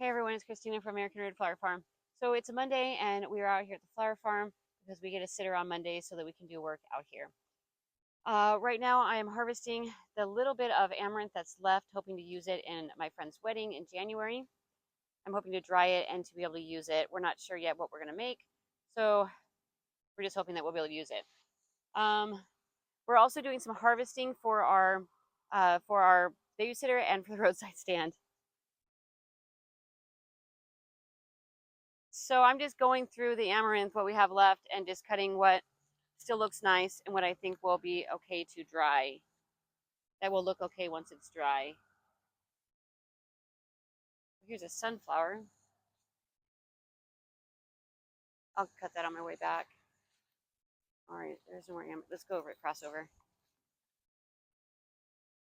Hey everyone, it's Christina from American Red Flower Farm. So it's a Monday and we are out here at the flower farm because we get a sitter on Mondays so that we can do work out here. Right now I am harvesting the little bit of amaranth that's left, hoping to use it in my friend's wedding in January. I'm hoping to dry it and to be able to use it. We're not sure yet what we're going to make, so we're just hoping that we'll be able to use it. We're also doing some harvesting for our babysitter and for the roadside stand. So I'm just going through the amaranth, what we have left, and just cutting what still looks nice and what I think will be okay to dry. That will look okay once it's dry. Here's a sunflower. I'll cut that on my way back. All right, there's more amaranth. Let's go over it, crossover.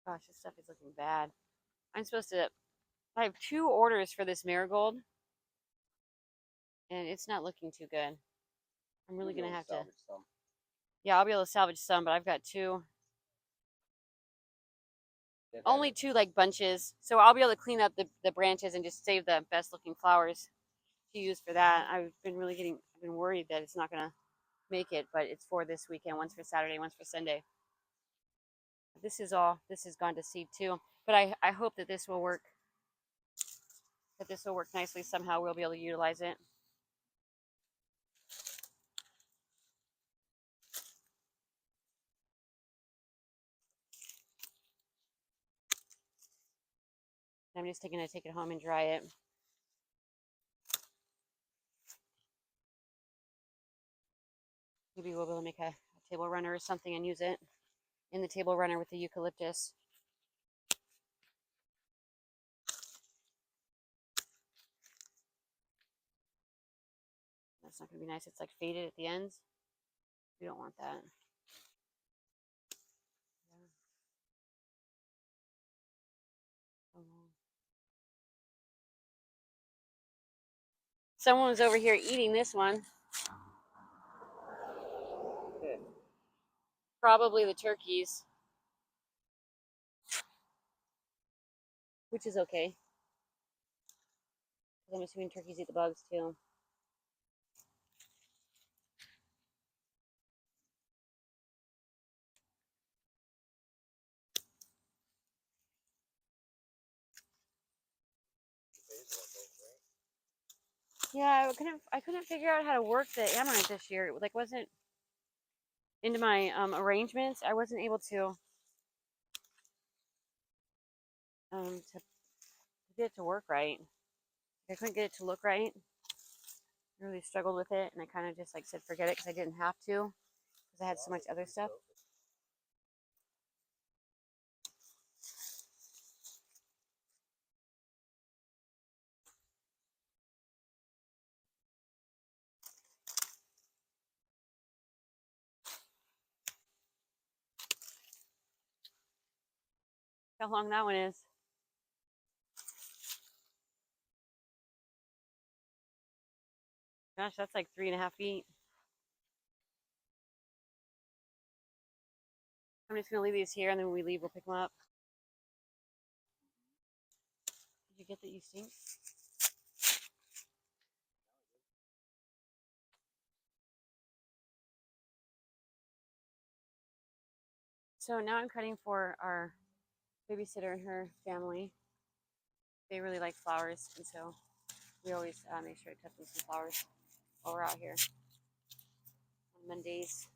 Gosh, this stuff is looking bad. I have 2 orders for this marigold, and it's not looking too good. I'm really going to have to. Yeah, I'll be able to salvage some, but I've got 2. Only 2 like bunches, so I'll be able to clean up the branches and just save the best looking flowers to use for that. I've been worried that it's not gonna make it, but it's for this weekend. One's for Saturday, one's for Sunday. This has gone to seed too, but I hope that this will work. That this will work nicely somehow. We'll be able to utilize it. I'm just going to take it home and dry it. Maybe we'll be able to make a table runner or something and use it in the table runner with the eucalyptus. That's not going to be nice. It's like faded at the ends. We don't want that. Someone was over here eating this one. Probably the turkeys, which is okay. I'm assuming turkeys eat the bugs too. Yeah, I couldn't figure out how to work the amaranth this year. It wasn't into my arrangements. I wasn't able to get it to work right. I couldn't get it to look right. I really struggled with it, and I kind of just said forget it because I didn't have to because I had so much other stuff. How long that one is. Gosh, that's like 3.5 feet. I'm just going to leave these here, and then when we leave, we'll pick them up. Did you get that you stink? So now I'm cutting for our babysitter and her family. They really like flowers, and so we always make sure to cut them some flowers while we're out here on Mondays.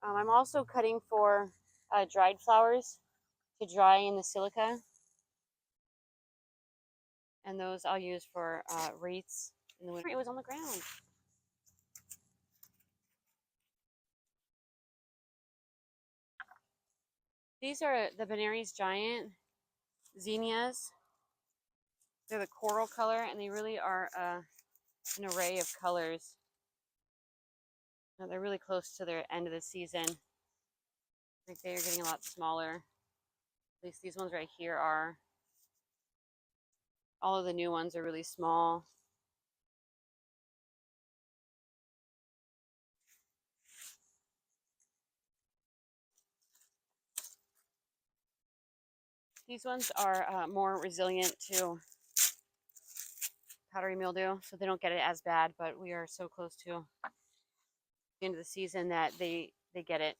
I'm also cutting for dried flowers to dry in the silica, and those I'll use for wreaths in the winter. It was on the ground. These are the Benary's giant zinnias. They're the coral color, and they really are an array of colors. They're really close to their end of the season. Like they're getting a lot smaller. At least these ones right here are. All of the new ones are really small. These ones are more resilient to powdery mildew, so they don't get it as bad, but we are so close to the end of the season that they get it.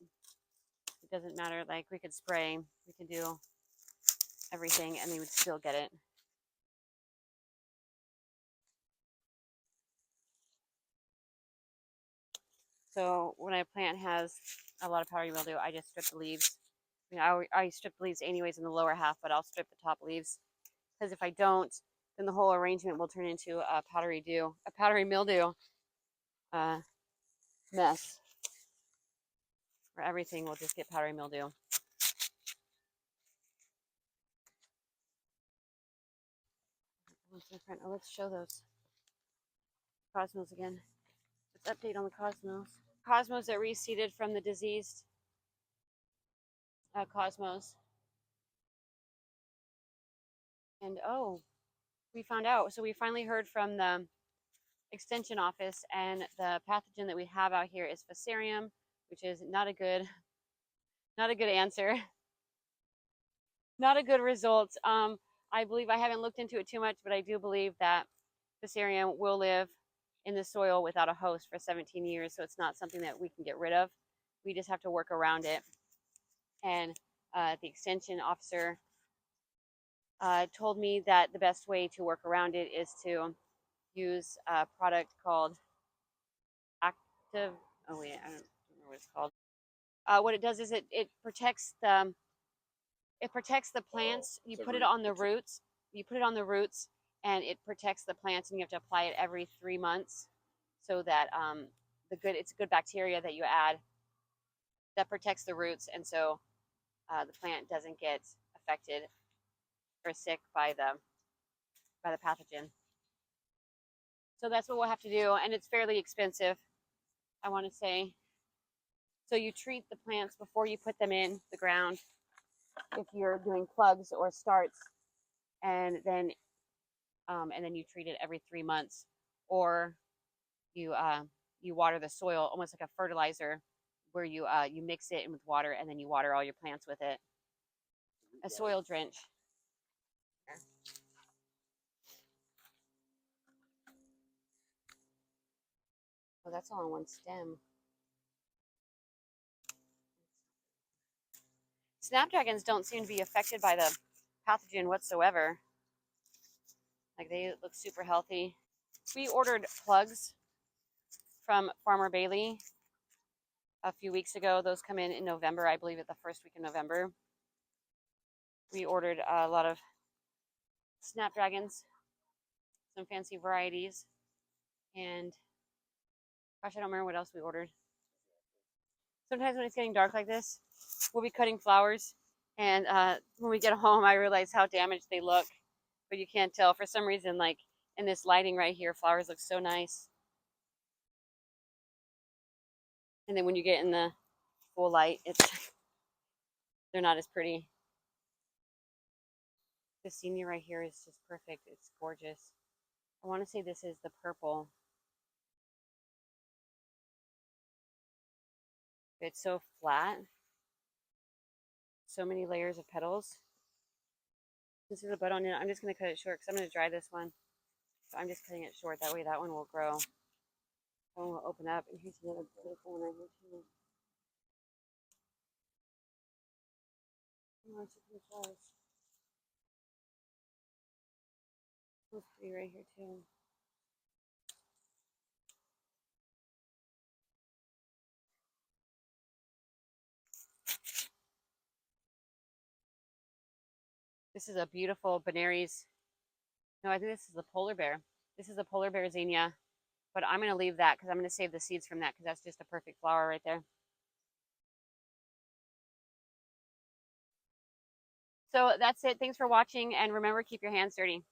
It doesn't matter, like we could spray, we could do everything and they would still get it. So when a plant has a lot of powdery mildew, I just strip the leaves. I mean, I strip the leaves anyways in the lower half, but I'll strip the top leaves, because if I don't, then the whole arrangement will turn into a powdery mildew mess, where everything will just get powdery mildew. Oh, let's show those cosmos again. Let's update on the cosmos. Cosmos that reseeded from the diseased cosmos. And oh, we found out. So we finally heard from the extension office, and the pathogen that we have out here is Fusarium, which is not a good answer. Not a good result. I believe, I haven't looked into it too much, but I do believe that Fusarium will live in the soil without a host for 17 years. So it's not something that we can get rid of. We just have to work around it. And the extension officer told me that the best way to work around it is to use a product called Active. Oh wait, I don't remember what it's called. What it does is it protects the plants. You put it on the roots. You put it on the roots, and it protects the plants. And you have to apply it every 3 months, so that it's a good bacteria that you add that protects the roots, and so the plant doesn't get affected or sick by the pathogen. So that's what we'll have to do, and it's fairly expensive, I want to say. So you treat the plants before you put them in the ground, if you're doing plugs or starts, and then you treat it every 3 months, or you water the soil almost like a fertilizer, where you mix it in with water, and then you water all your plants with it. A soil drench. Oh, that's all on one stem. Snapdragons don't seem to be affected by the pathogen whatsoever. Like, they look super healthy. We ordered plugs from Farmer Bailey a few weeks ago. Those come in November, I believe, at the first week in November. We ordered a lot of snapdragons, some fancy varieties, and gosh, I don't remember what else we ordered. Sometimes when it's getting dark like this, we'll be cutting flowers, and when we get home, I realize how damaged they look, but you can't tell. For some reason, like in this lighting right here, flowers look so nice. And then when you get in the full light, they're not as pretty. The senior right here is just perfect. It's gorgeous. I want to say this is the purple. It's so flat. So many layers of petals. This is a bud on it. I'm just going to cut it short because I'm going to dry this one. So I'm just cutting it short. That way that one will grow. That one will open up. And here's another beautiful one right here too. Oh, it's just flowers. That's pretty right here too. This is a beautiful Benaries. No, I think this is a polar bear. This is a polar bear zinnia. But I'm going to leave that because I'm going to save the seeds from that, because that's just a perfect flower right there. So that's it. Thanks for watching, and remember, keep your hands dirty.